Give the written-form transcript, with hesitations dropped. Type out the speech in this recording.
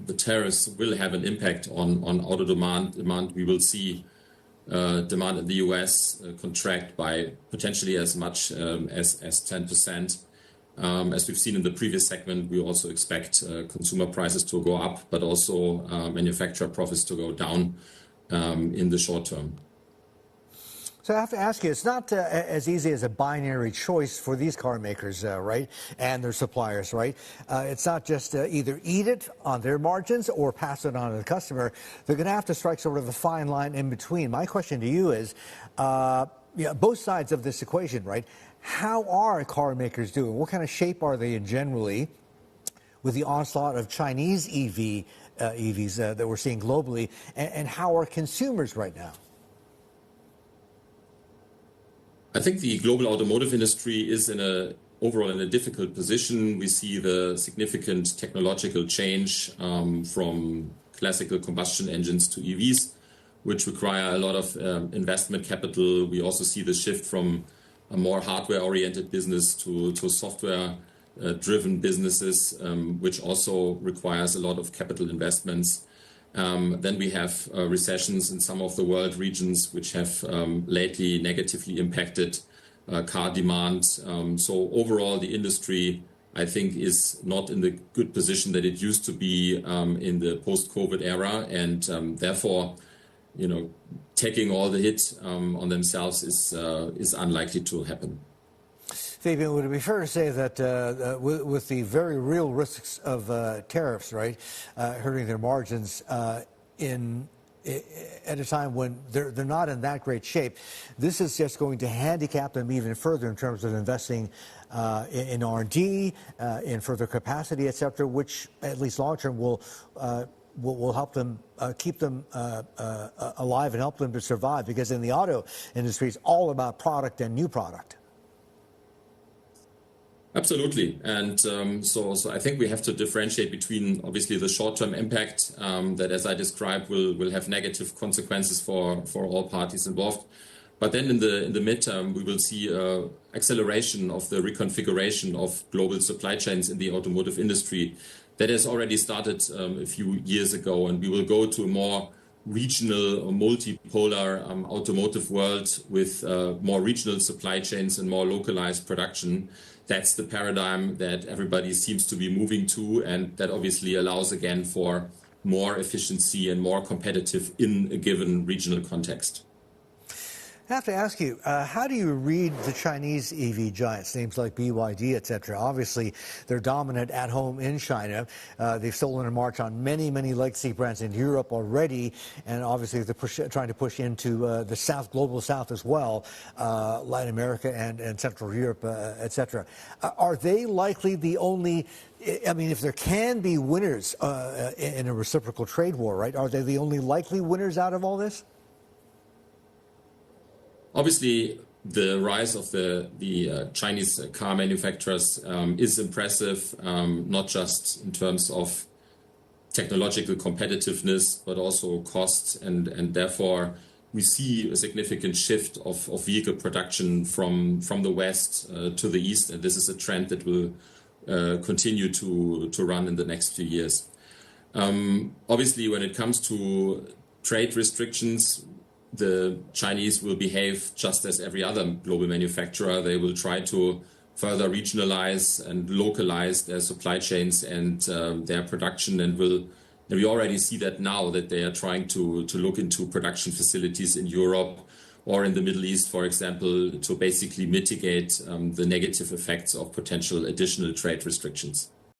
the tariffs will have an impact on auto demand. We will see demand in the US contract by potentially as much as 10%. As we've seen in the previous segment, we also expect consumer prices to go up, but also manufacturer profits to go down in the short term. So I have to ask you, it's not as easy as a binary choice for these car makers, right, and their suppliers, right? It's not just either eat it on their margins or pass it on to the customer. They're going to have to strike sort of a fine line in between. My question to you is, both sides of this equation, right? How are car makers doing? What kind of shape are they in generally with the onslaught of Chinese EVs that we're seeing globally? And how are consumers right now? I think the global automotive industry is overall in a difficult position. We see the significant technological change from classical combustion engines to EVs, which require a lot of investment capital. We also see the shift from a more hardware-oriented business to software-driven businesses, which also requires a lot of capital investments. Then we have recessions in some of the world regions, which have lately negatively impacted car demand. So overall, the industry, I think, is not in the good position that it used to be in the post-COVID era, and therefore, taking all the hit on themselves is unlikely to happen. Fabian, would it be fair to say that with the very real risks of tariffs, right, hurting their margins at a time when they're not in that great shape, this is just going to handicap them even further in terms of investing in R&D, in further capacity, et cetera, which at least long term will help them keep them alive and help them to survive, because in the auto industry, it's all about product and new product. Absolutely. And so I think we have to differentiate between, obviously, the short-term impact that, as I described, will have negative consequences for all parties involved. But then in the midterm, we will see acceleration of the reconfiguration of global supply chains in the automotive industry. That has already started a few years ago, and we will go to a more regional or multipolar automotive world with more regional supply chains and more localized production. That's the paradigm that everybody seems to be moving to, and that obviously allows, again, for more efficiency and more competitive in a given regional context. I have to ask you, how do you read the Chinese EV giants, names like BYD, et cetera? Obviously, they're dominant at home in China. They've stolen a march on many, many legacy brands in Europe already, and obviously they're trying to push into the South, global South as well, Latin America and Central Europe, et cetera. Are they likely the only, I mean, if there can be winners in a reciprocal trade war, right, are they the only likely winners out of all this? Obviously, the rise of the Chinese car manufacturers is impressive, not just in terms of technological competitiveness, but also costs, and therefore we see a significant shift of vehicle production from the West to the East, and this is a trend that will continue to run in the next few years. Obviously, when it comes to trade restrictions, the Chinese will behave just as every other global manufacturer. They will try to further regionalize and localize their supply chains and their production, and we already see that now, that they are trying to look into production facilities in Europe or in the Middle East, for example, to basically mitigate the negative effects of potential additional trade restrictions.